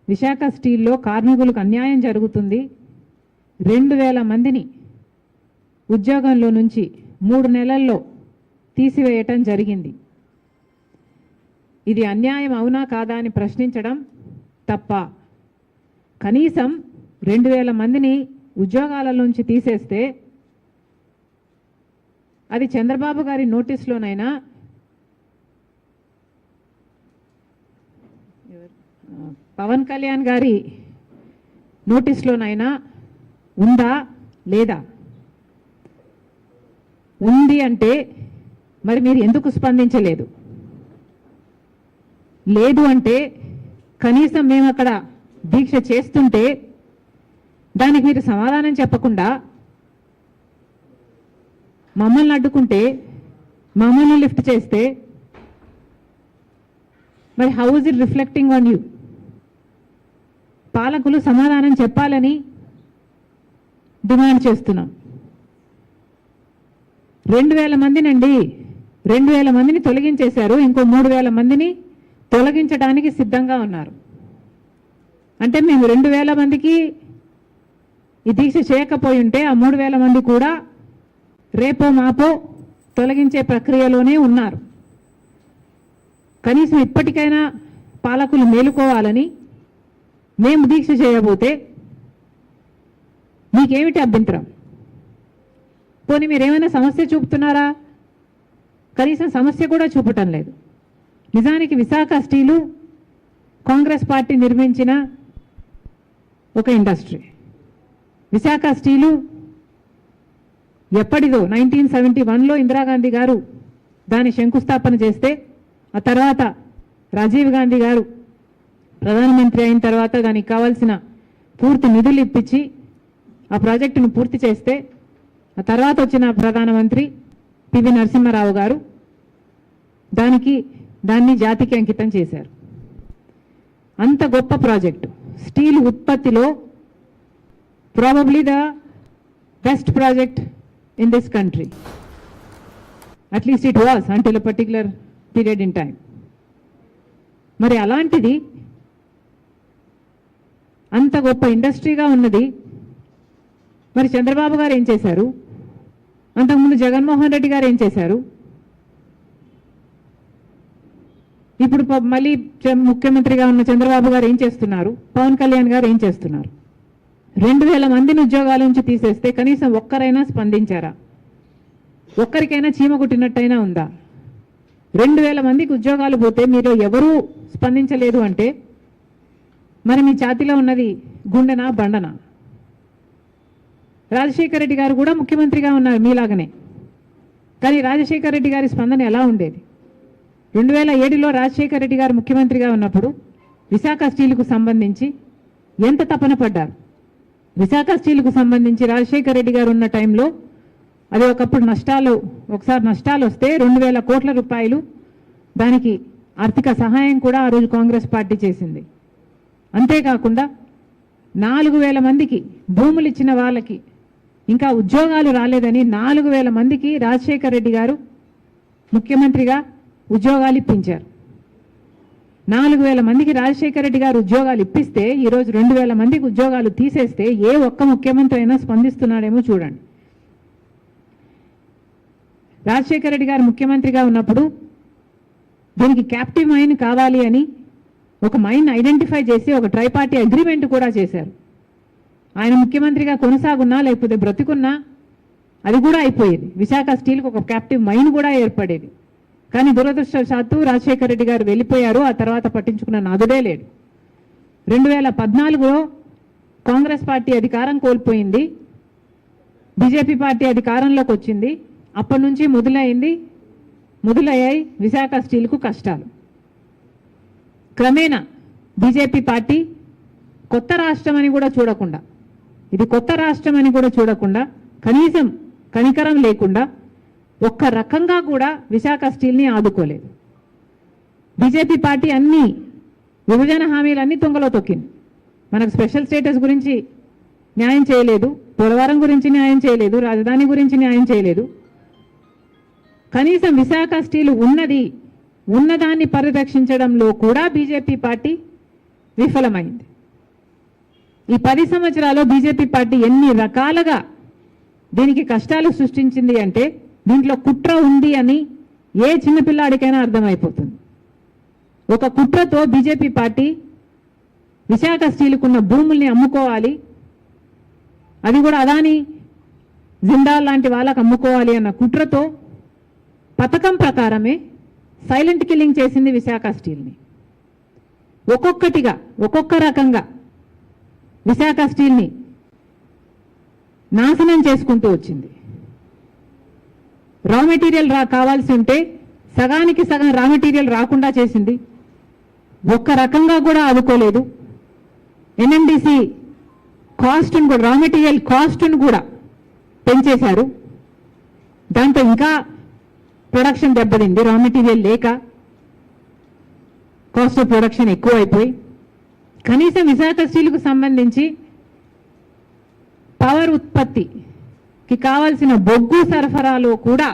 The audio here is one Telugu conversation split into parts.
విశాఖ స్టీల్లో కార్మికులకు అన్యాయం జరుగుతుంది, 2000 మందిని ఉద్యోగంలో నుంచి 3 నెలల్లో తీసివేయటం జరిగింది. ఇది అన్యాయం అవునా కాదా అని ప్రశ్నించడం తప్ప. కనీసం 2000 మందిని ఉద్యోగాల నుంచి తీసేస్తే అది చంద్రబాబు గారి నోటీస్లోనైనా పవన్ కళ్యాణ్ గారి నోటీస్లోనైనా ఉందా లేదా? ఉంది అంటే మరి మీరు ఎందుకు స్పందించలేదు? లేదు అంటే కనీసం మేము అక్కడ దీక్ష చేస్తుంటే దానికి మీరు సమాధానం చెప్పకుండా మమ్మల్ని అడ్డుకుంటే, మమ్మల్ని లిఫ్ట్ చేస్తే మరి how is it reflecting on you? పాలకులు సమాధానం చెప్పాలని డిమాండ్ చేస్తున్నాం. 2000 మందినండి, 2000 మందిని తొలగించేశారు, ఇంకో 3000 మందిని తొలగించడానికి సిద్ధంగా ఉన్నారు. అంటే మేము 2000 మందికి ఈ దీక్ష చేయకపోయి ఉంటే ఆ 3000 మంది కూడా రేపో మాపో తొలగించే ప్రక్రియలోనే ఉన్నారు. కనీసం ఇప్పటికైనా పాలకులు మేలుకోవాలని మేము దీక్ష చేయబోతే మీకేమిటి అభ్యంతరం? పోనీ మీరేమైనా సమస్య చూపుతున్నారా? కనీసం సమస్య కూడా చూపటం లేదు. నిజానికి విశాఖ స్టీలు కాంగ్రెస్ పార్టీ నిర్మించిన ఒక ఇండస్ట్రీ. విశాఖ స్టీలు ఎప్పటిదో 1971లో ఇందిరాగాంధీ గారు దాని శంకుస్థాపన చేస్తే, ఆ తర్వాత రాజీవ్ గాంధీ గారు ప్రధానమంత్రి అయిన తర్వాత దానికి కావాల్సిన పూర్తి నిధులు ఇప్పించి ఆ ప్రాజెక్టును పూర్తి చేస్తే, ఆ తర్వాత వచ్చిన ప్రధానమంత్రి పివి నరసింహారావు గారు దాన్ని జాతికి అంకితం చేశారు. అంత గొప్ప ప్రాజెక్టు, స్టీల్ ఉత్పత్తిలో probably the best project in this country. At least it was until a particular period in time. మరి అలాంటిది అంత గొప్ప ఇండస్ట్రీగా ఉన్నది మరి చంద్రబాబు గారు ఏం చేశారు? అంతకుముందు జగన్మోహన్ రెడ్డి గారు ఏం చేశారు? ఇప్పుడు మళ్ళీ ముఖ్యమంత్రిగా ఉన్న చంద్రబాబు గారు ఏం చేస్తున్నారు? పవన్ కళ్యాణ్ గారు ఏం చేస్తున్నారు? 2000 మందిని ఉద్యోగాల నుంచి తీసేస్తే కనీసం ఒక్కరైనా స్పందించారా? ఒక్కరికైనా చీమ కుట్టినట్టయినా ఉందా? 2000 మందికి ఉద్యోగాలు పోతే మీరు ఎవరూ స్పందించలేదు అంటే మరి మీ ఛాతీలో ఉన్నది గుండెనా బండనా? రాజశేఖర రెడ్డి గారు కూడా ముఖ్యమంత్రిగా ఉన్నారు మీలాగనే. కానీ రాజశేఖర రెడ్డి గారి స్పందన ఎలా ఉండేది? 2007లో రాజశేఖర రెడ్డి గారు ముఖ్యమంత్రిగా ఉన్నప్పుడు విశాఖ స్టీల్కు సంబంధించి ఎంత తపన పడ్డారు? విశాఖ స్టీల్కు సంబంధించి రాజశేఖర రెడ్డి గారు ఉన్న టైంలో అది ఒకప్పుడు ఒకసారి నష్టాలు వస్తే 2000 కోట్ల రూపాయలు దానికి ఆర్థిక సహాయం కూడా ఆ రోజు కాంగ్రెస్ పార్టీ చేసింది. అంతేకాకుండా 4000 మందికి భూములు ఇచ్చిన వాళ్ళకి ఇంకా ఉద్యోగాలు రాలేదని 4000 మందికి రాజశేఖర రెడ్డి గారు ముఖ్యమంత్రిగా ఉద్యోగాలు ఇప్పించారు. 4000 మందికి రాజశేఖర రెడ్డి గారు ఉద్యోగాలు ఇప్పిస్తే ఈరోజు 2000 మందికి ఉద్యోగాలు తీసేస్తే ఏ ఒక్క ముఖ్యమంత్రి అయినా స్పందిస్తున్నాడేమో చూడండి. రాజశేఖర రెడ్డి గారు ముఖ్యమంత్రిగా ఉన్నప్పుడు దీనికి క్యాప్టివ్ మైన్ కావాలి అని ఒక మైన్ ఐడెంటిఫై చేసి ఒక ట్రైపార్టీ అగ్రిమెంట్ కూడా చేశారు. ఆయన ముఖ్యమంత్రిగా కొనసాగున్నా లేకపోతే బ్రతికున్నా అది కూడా అయిపోయేది. విశాఖ స్టీల్కి ఒక క్యాప్టివ్ మైన్ కూడా ఏర్పడేది. కానీ దురదృష్టవశాత్తు రాజశేఖర రెడ్డి గారు వెళ్ళిపోయారు. ఆ తర్వాత పట్టించుకున్న నాదుడే లేడు. 2014లో కాంగ్రెస్ పార్టీ అధికారం కోల్పోయింది, బీజేపీ పార్టీ అధికారంలోకి వచ్చింది. అప్పటి నుంచి మొదలయ్యాయి విశాఖ స్టీల్కు కష్టాలు. క్రమేణా బీజేపీ పార్టీ కొత్త రాష్ట్రం అని కూడా చూడకుండా, ఇది కొత్త రాష్ట్రం అని కూడా చూడకుండా, కనీసం కనికరం లేకుండా ఒక్క రకంగా కూడా విశాఖ స్టీల్ని ఆదుకోలేదు. బీజేపీ పార్టీ అన్ని విభజన హామీలన్నీ తుంగలో తొక్కింది. మనకు స్పెషల్ స్టేటస్ గురించి న్యాయం చేయలేదు, పోలవరం గురించి న్యాయం చేయలేదు, రాజధాని గురించి న్యాయం చేయలేదు. కనీసం విశాఖ స్టీల్ ఉన్నదాన్ని పరిరక్షించడంలో కూడా బీజేపీ పార్టీ విఫలమైంది. ఈ 10 సంవత్సరాల్లో బీజేపీ పార్టీ ఎన్ని రకాలుగా దీనికి కష్టాలు సృష్టించింది అంటే దీంట్లో కుట్ర ఉంది అని ఏ చిన్నపిల్లాడికైనా అర్థమైపోతుంది. ఒక కుట్రతో బీజేపీ పార్టీ విశాఖ స్టీలుకున్న భూముల్ని అమ్ముకోవాలి, అది కూడా అదాని జిందాల్ లాంటి వాళ్ళకు అమ్ముకోవాలి అన్న కుట్రతో పథకం ప్రకారమే సైలెంట్ కిల్లింగ్ చేసింది విశాఖ స్టీల్ని. ఒక్కొక్కటిగా ఒక్కొక్క రకంగా విశాఖ స్టీల్ని నాశనం చేసుకుంటూ వచ్చింది. రా మెటీరియల్ కావాల్సి ఉంటే సగానికి సగం రా మెటీరియల్ రాకుండా చేసింది. ఒక్క రకంగా కూడా ఆదుకోలేదు. ఎన్ఎండిసి కాస్ట్ను కూడా, రా మెటీరియల్ కాస్ట్ను కూడా పెంచేశారు. దాంతో ఇంకా ప్రొడక్షన్ దెబ్బతింది. రా మెటీరియల్ లేక కాస్ట్ ఆఫ్ ప్రొడక్షన్ ఎక్కువైపోయి కనీసం విశాఖ స్టీల్కు సంబంధించి పవర్ ఉత్పత్తికి కావాల్సిన బొగ్గు సరఫరాలో కూడా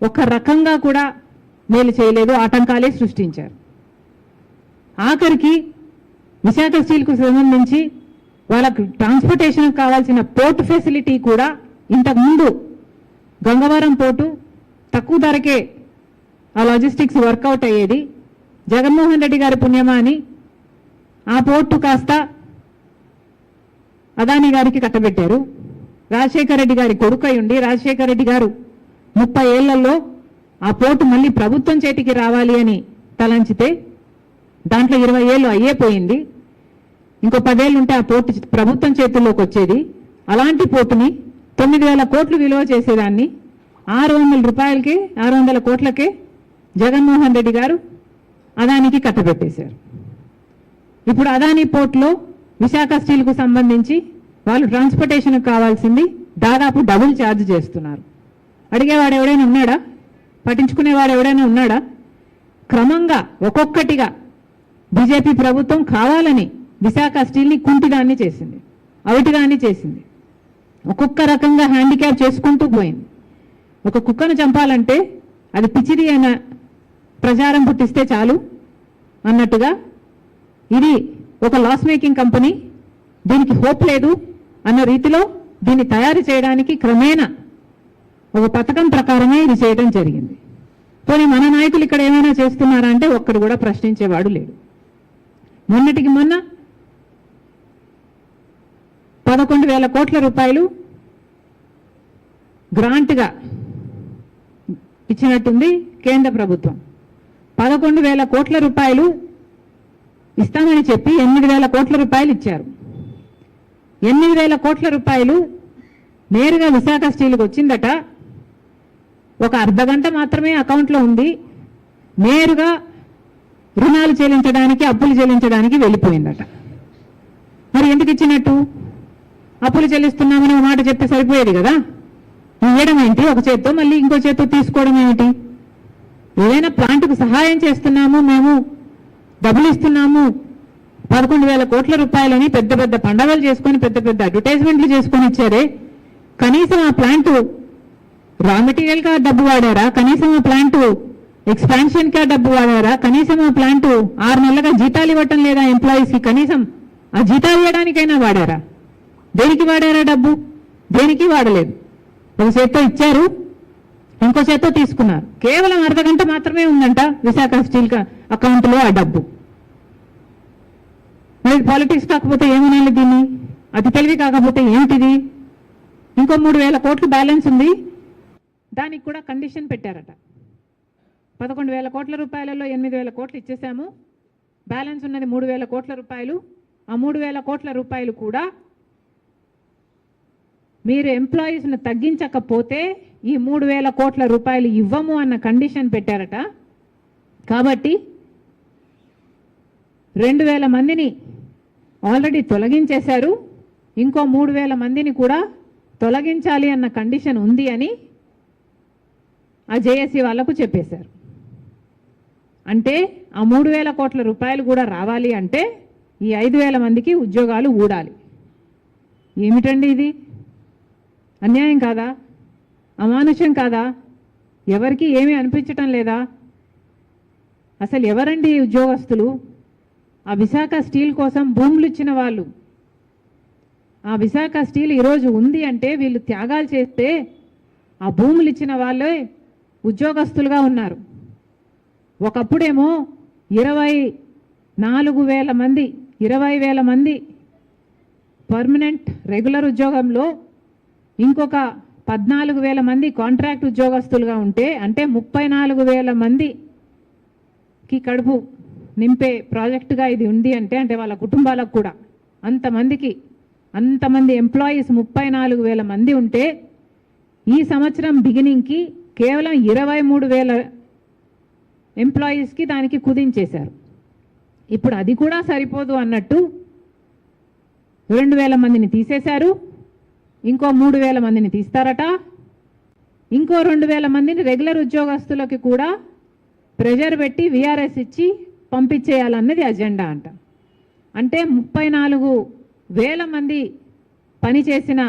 ఒక రకంగా కూడా మేలు చేయలేదు, ఆటంకాలే సృష్టించారు. ఆఖరికి విశాఖ స్టీల్కు సంబంధించి వాళ్ళకు ట్రాన్స్పోర్టేషన్ కావాల్సిన పోర్ట్ ఫెసిలిటీ కూడా ఇంతకుముందు గంగవరం పోర్టు తక్కువ ధరకే ఆ లాజిస్టిక్స్ వర్కౌట్ అయ్యేది. జగన్మోహన్ రెడ్డి గారి పుణ్యమా అని ఆ పోర్టు కాస్త అదాని గారికి కట్టబెట్టారు. రాజశేఖర రెడ్డి గారి కొడుకై ఉండి రాజశేఖర రెడ్డి గారు 30 ఏళ్లలో ఆ పోర్టు మళ్ళీ ప్రభుత్వం చేతికి రావాలి అని తలంచితే దాంట్లో 20 ఏళ్ళు అయ్యేపోయింది. ఇంకో 10 ఏళ్ళు ఉంటే ఆ పోర్టు ప్రభుత్వం చేతుల్లోకి వచ్చేది. అలాంటి పోర్టుని 9,000 కోట్లు విలువ చేసేదాన్ని 600 కోట్లకే జగన్మోహన్ రెడ్డి గారు అదానికి కట్టబెట్టేశారు. ఇప్పుడు అదాని పోర్టులో విశాఖ స్టీల్కు సంబంధించి వాళ్ళు ట్రాన్స్పోర్టేషన్కి కావాల్సింది దాదాపు డబుల్ ఛార్జ్ చేస్తున్నారు. అడిగేవాడు ఎవడైనా ఉన్నాడా? పట్టించుకునేవాడు ఎవడైనా ఉన్నాడా? క్రమంగా ఒక్కొక్కటిగా బీజేపీ ప్రభుత్వం కావాలని విశాఖ స్టీల్ని కుంటిదాన్ని చేసింది, అవిటిదాన్ని చేసింది. ఒక్కొక్క రకంగా హ్యాండిక్యాప్ చేసుకుంటూ పోయింది. ఒక కుక్కను చంపాలంటే అది పిచ్చిది అయిన ప్రచారం పుట్టిస్తే చాలు అన్నట్టుగా ఇది ఒక లాస్ మేకింగ్ కంపెనీ, దీనికి హోప్ లేదు అన్న రీతిలో దీన్ని తయారు చేయడానికి క్రమేణా ఒక పథకం ప్రకారమే ఇది చేయడం జరిగింది. పోనీ మన నాయకులు ఇక్కడ ఏమైనా చేస్తున్నారా అంటే ఒక్కడు కూడా ప్రశ్నించేవాడు లేడు. మొన్నటికి మొన్న 11,000 కోట్ల రూపాయలు గ్రాంట్గా ఇచ్చినట్టుంది కేంద్ర ప్రభుత్వం. 11,000 కోట్ల రూపాయలు ఇస్తామని చెప్పి 8,000 కోట్ల రూపాయలు ఇచ్చారు. 8,000 కోట్ల రూపాయలు నేరుగా విశాఖ స్టీల్కి వచ్చిందట. ఒక అర్ధగంట మాత్రమే అకౌంట్లో ఉంది. నేరుగా రుణాలు చెల్లించడానికి, అప్పులు చెల్లించడానికి వెళ్ళిపోయిందట. మరి ఎందుకు ఇచ్చినట్టు? అప్పులు చెల్లిస్తున్నామని ఒక మాట చెప్తే సరిపోయేది కదా. ఇవ్వడం ఏంటి ఒక చేత్తో, మళ్ళీ ఇంకో చేత్తో తీసుకోవడం ఏమిటి? ఏదైనా ప్లాంట్కు సహాయం చేస్తున్నాము, మేము డబ్బులు ఇస్తున్నాము 11,000 కోట్ల రూపాయలని పెద్ద పెద్ద పండగలు చేసుకొని పెద్ద పెద్ద అడ్వర్టైజ్మెంట్లు చేసుకొని ఇచ్చారే. కనీసం ఆ ప్లాంట్ రా మెటీరియల్గా డబ్బు వాడారా? కనీసం ఆ ప్లాంట్ ఎక్స్పాన్షన్గా డబ్బు వాడారా? కనీసం ఆ ప్లాంట్ 6 నెలలుగా జీతాలు ఇవ్వటం లేదా ఎంప్లాయీస్కి? కనీసం ఆ జీతాలు ఇవ్వడానికైనా వాడారా? దేనికి వాడారా డబ్బు? దేనికి వాడలేదు. ఒక చేత్తో ఇచ్చారు, ఇంకో చేత్తో తీసుకున్నారు. కేవలం అర్ధగంట మాత్రమే ఉందంట విశాఖ స్టీల్ అకౌంట్లో ఆ డబ్బు. మరి పాలిటిక్స్ కాకపోతే ఏమనాలి దీన్ని? అతి తెలివి కాకపోతే ఏమిటిది? ఇంకో 3,000 కోట్లు బ్యాలెన్స్ ఉంది, దానికి కూడా కండిషన్ పెట్టారట. 11,000 కోట్ల రూపాయలలో 8,000 కోట్లు ఇచ్చేసాము, బ్యాలెన్స్ ఉన్నది 3,000 కోట్ల రూపాయలు. ఆ 3,000 కోట్ల రూపాయలు కూడా మీరు ఎంప్లాయీస్ను తగ్గించకపోతే ఈ 3,000 కోట్ల రూపాయలు ఇవ్వము అన్న కండిషన్ పెట్టారట. కాబట్టి 2,000 మందిని ఆల్రెడీ తొలగించేశారు, ఇంకో 3,000 మందిని కూడా తొలగించాలి అన్న కండిషన్ ఉంది అని ఆ జేఏసీ వాళ్లకు చెప్పేశారు. అంటే ఆ 3,000 కోట్ల రూపాయలు కూడా రావాలి అంటే ఈ 5,000 మందికి ఉద్యోగాలు ఊడాలి. ఏమిటండి ఇది? అన్యాయం కాదా? అమానుషం కాదా? ఎవరికి ఏమీ అనిపించటం లేదా? అసలు ఎవరండి ఉద్యోగస్తులు? ఆ విశాఖ స్టీల్ కోసం భూములు ఇచ్చిన వాళ్ళు, ఆ విశాఖ స్టీల్ ఈరోజు ఉంది అంటే వీళ్ళు త్యాగాలు చేస్తే ఆ భూములు ఇచ్చిన వాళ్ళే ఉద్యోగస్తులుగా ఉన్నారు. ఒకప్పుడేమో 24,000 మంది 20,000 మంది పర్మనెంట్ రెగ్యులర్ ఉద్యోగంలో ఇంకొక 14,000 మంది కాంట్రాక్ట్ ఉద్యోగస్తులుగా ఉంటే, అంటే 34,000 మందికి కడుపు నింపే ప్రాజెక్టుగా ఇది ఉంది అంటే వాళ్ళ కుటుంబాలకు కూడా అంతమంది ఎంప్లాయీస్ 34,000 మంది ఉంటే, ఈ సంవత్సరం బిగినింగ్కి కేవలం 23,000 ఎంప్లాయీస్కి దానికి కుదించేశారు. ఇప్పుడు అది కూడా సరిపోదు అన్నట్టు 2,000 మందిని తీసేశారు, ఇంకో 3,000 మందిని తీస్తారట, ఇంకో 2,000 మందిని రెగ్యులర్ ఉద్యోగస్తులకి కూడా ప్రెషర్ పెట్టి విఆర్ఎస్ ఇచ్చి పంపించేయాలన్నది అజెండా అంట. అంటే 34,000 మంది పనిచేసిన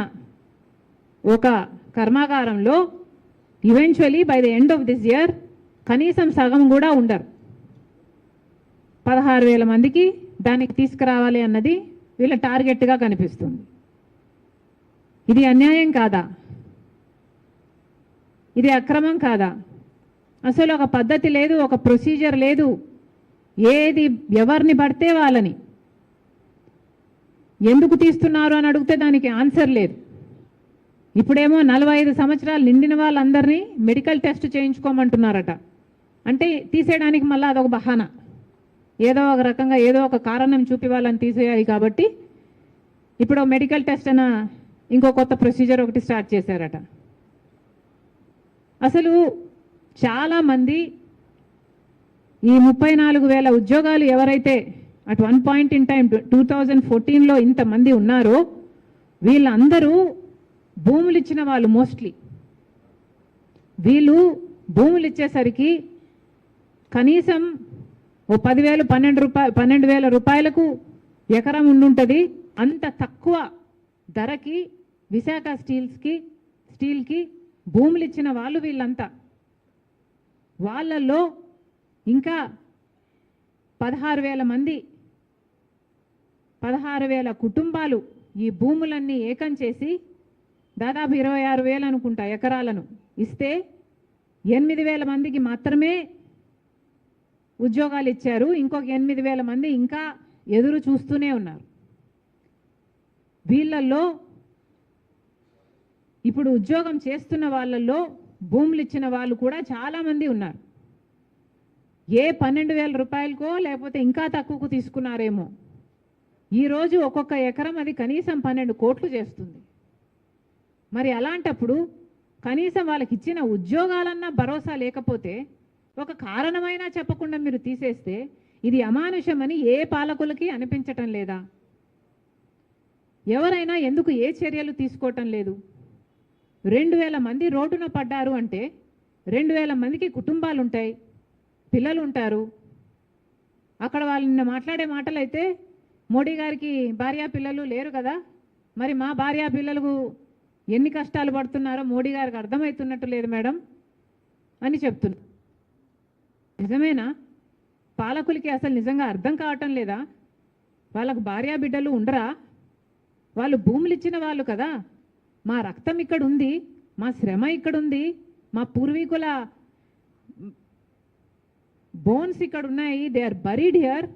ఒక కర్మాగారంలో eventually by the end of this year కనీసం సగం కూడా ఉండరు. 16,000 మందికి దానికి తీసుకురావాలి అన్నది వీళ్ళ టార్గెట్గా కనిపిస్తుంది. ఇది అన్యాయం కాదా? ఇది అక్రమం కాదా? అసలు ఒక పద్ధతి లేదు, ఒక ప్రొసీజర్ లేదు. ఏది ఎవరిని పడితే వాళ్ళని ఎందుకు తీస్తున్నారు అని అడిగితే దానికి ఆన్సర్ లేదు. ఇప్పుడేమో 45 సంవత్సరాలు నిండిన వాళ్ళందరినీ మెడికల్ టెస్ట్ చేయించుకోమంటున్నారట. అంటే తీసేయడానికి మళ్ళీ అదొక బహానా, ఏదో ఒక రకంగా ఏదో ఒక కారణం చూపి వాళ్ళని తీసేయాలి కాబట్టి ఇప్పుడు మెడికల్ టెస్ట్ అన్న ఇంకో కొత్త ప్రొసీజర్ ఒకటి స్టార్ట్ చేశారట. అసలు చాలామంది ఈ 34,000 ఉద్యోగాలు ఎవరైతే at one point in time 2014లో ఇంతమంది ఉన్నారో వీళ్ళందరూ భూములు ఇచ్చిన వాళ్ళు. మోస్ట్లీ వీళ్ళు భూములు ఇచ్చేసరికి కనీసం ఓ 10,000 12,000 రూపాయలకు ఎకరం ఉండుంటుంది. అంత తక్కువ ధరకి విశాఖ స్టీల్కి భూములు ఇచ్చిన వాళ్ళు వీళ్ళంతా. వాళ్ళల్లో ఇంకా 16,000 మంది 16,000 కుటుంబాలు ఈ భూములన్నీ ఏకం చేసి దాదాపు 26,000 అనుకుంటా ఎకరాలను ఇస్తే 8,000 మందికి మాత్రమే ఉద్యోగాలు ఇచ్చారు. ఇంకొక 8,000 మంది ఇంకా ఎదురు చూస్తూనే ఉన్నారు. వీళ్ళల్లో ఇప్పుడు ఉద్యోగం చేస్తున్న వాళ్ళల్లో భూములు ఇచ్చిన వాళ్ళు కూడా చాలామంది ఉన్నారు. ఏ 12,000 రూపాయలకో లేకపోతే ఇంకా తక్కువకు తీసుకున్నారేమో. ఈరోజు ఒక్కొక్క ఎకరం అది కనీసం 12 కోట్లు చేస్తుంది. మరి అలాంటప్పుడు కనీసం వాళ్ళకి ఇచ్చిన ఉద్యోగాలన్నా భరోసా లేకపోతే ఒక కారణమైనా చెప్పకుండా మీరు తీసేస్తే ఇది అమానుషమని ఏ పాలకులకి అనిపించటం లేదా? ఎవరైనా ఎందుకు ఏ చర్యలు తీసుకోవటం లేదు? 2,000 మంది రోడ్డున పడ్డారు అంటే 2,000 మందికి కుటుంబాలు ఉంటాయి, పిల్లలు ఉంటారు. అక్కడ వాళ్ళని మాట్లాడే మాటలైతే మోడీ గారికి భార్యా పిల్లలు లేరు కదా, మరి మా భార్యా పిల్లలకు ఎన్ని కష్టాలు పడుతున్నారో మోడీ గారికి అర్థమవుతున్నట్టు లేదు మేడం అని చెప్తున్నారు. నిజమేనా? పాలకులకి అసలు నిజంగా అర్థం కావటం లేదా? వాళ్ళకు భార్యా బిడ్డలు ఉండరా? వాళ్ళు భూములు ఇచ్చిన వాళ్ళు కదా. మా రక్తం ఇక్కడ ఉంది, మా శ్రమ ఇక్కడ ఉంది, మా పూర్వీకుల బోన్స్ ఇక్కడ ఉన్నాయి, దే ఆర్ బరీడ్ హియర్.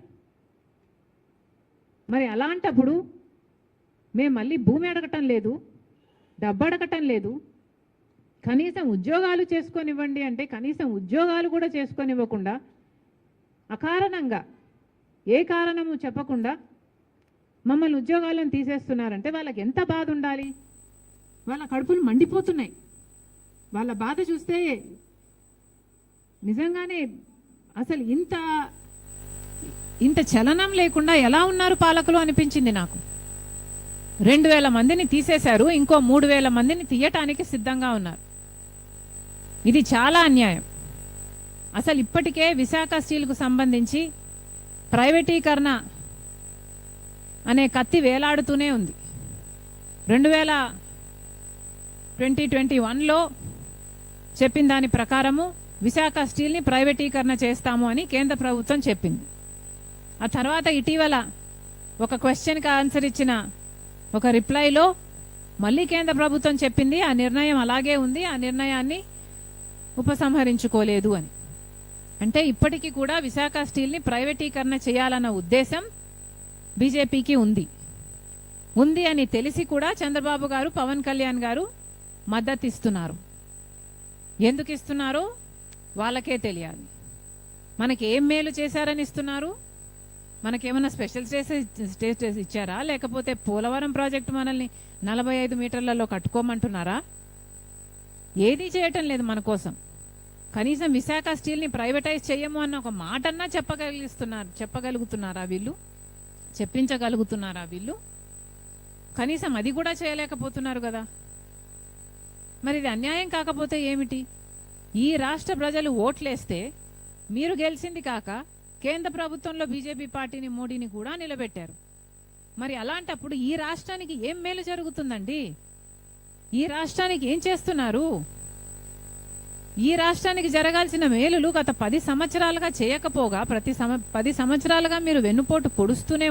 మరి అలాంటప్పుడు మేము మళ్ళీ భూమి అడగటం లేదు, డబ్బు అడగటం లేదు, కనీసం ఉద్యోగాలు చేసుకొనివ్వండి అంటే కనీసం ఉద్యోగాలు కూడా చేసుకొనివ్వకుండా అకారణంగా ఏ కారణము చెప్పకుండా మమ్మల్ని ఉద్యోగాలను తీసేస్తున్నారంటే వాళ్ళకి ఎంత బాధ ఉండాలి? వాళ్ళ కడుపులు మండిపోతున్నాయి. వాళ్ళ బాధ చూస్తే నిజంగానే అసలు ఇంత చలనం లేకుండా ఎలా ఉన్నారు పాలకులు అనిపించింది నాకు. 2,000 మందిని తీసేశారు, ఇంకో 3,000 మందిని తీయటానికి సిద్ధంగా ఉన్నారు. ఇది చాలా అన్యాయం. అసలు ఇప్పటికే విశాఖ స్టీల్కు సంబంధించి ప్రైవేటీకరణ అనే కత్తి వేలాడుతూనే ఉంది. 2021లో చెప్పిన దాని ప్రకారము విశాఖ స్టీల్ని ప్రైవేటీకరణ చేస్తాము అని కేంద్ర ప్రభుత్వం చెప్పింది. ఆ తర్వాత ఇటీవల ఒక క్వశ్చన్కి ఆన్సర్ ఇచ్చిన ఒక రిప్లైలో మళ్ళీ కేంద్ర ప్రభుత్వం చెప్పింది ఆ నిర్ణయం అలాగే ఉంది, ఆ నిర్ణయాన్ని ఉపసంహరించుకోలేదు అని. అంటే ఇప్పటికీ కూడా విశాఖ స్టీల్ని ప్రైవేటీకరణ చేయాలన్న ఉద్దేశం బీజేపీకి ఉంది అని తెలిసి కూడా చంద్రబాబు గారు, పవన్ కళ్యాణ్ గారు మద్దతు ఇస్తున్నారు. ఎందుకు ఇస్తున్నారో వాళ్ళకే తెలియాలి. మనకి ఏం మేలు చేశారని ఇస్తున్నారు? మనకేమన్నా స్పెషల్ స్టేటస్ ఇచ్చారా? లేకపోతే పోలవరం ప్రాజెక్టు మనల్ని 45 మీటర్లలో కట్టుకోమంటున్నారా? ఏదీ చేయటం లేదు మన కోసం. కనీసం విశాఖ స్టీల్ని ప్రైవేటైజ్ చేయము అన్న ఒక మాటన్నా చెప్పగలుగుతున్నారా వీళ్ళు? చెప్పించగలుగుతున్నారా వీళ్ళు? కనీసం అది కూడా చేయలేకపోతున్నారు కదా. మరి ఇది అన్యాయం కాకపోతే ఏమిటి? ఈ రాష్ట్ర ప్రజలు ఓట్లేస్తే మీరు గెలిచింది కాక కేంద్ర ప్రభుత్వంలో బీజేపీ పార్టీని, మోడీని కూడా నిలబెట్టారు. మరి అలాంటప్పుడు ఈ రాష్ట్రానికి ఏం మేలు జరుగుతుందండి? ఈ రాష్ట్రానికి ఏం చేస్తున్నారు? ఈ రాష్ట్రానికి జరగాల్సిన మేలులు గత 10 సంవత్సరాలుగా చేయకపోగా ప్రతి 10 సంవత్సరాలుగా మీరు వెన్నుపోటు పొడుస్తూనే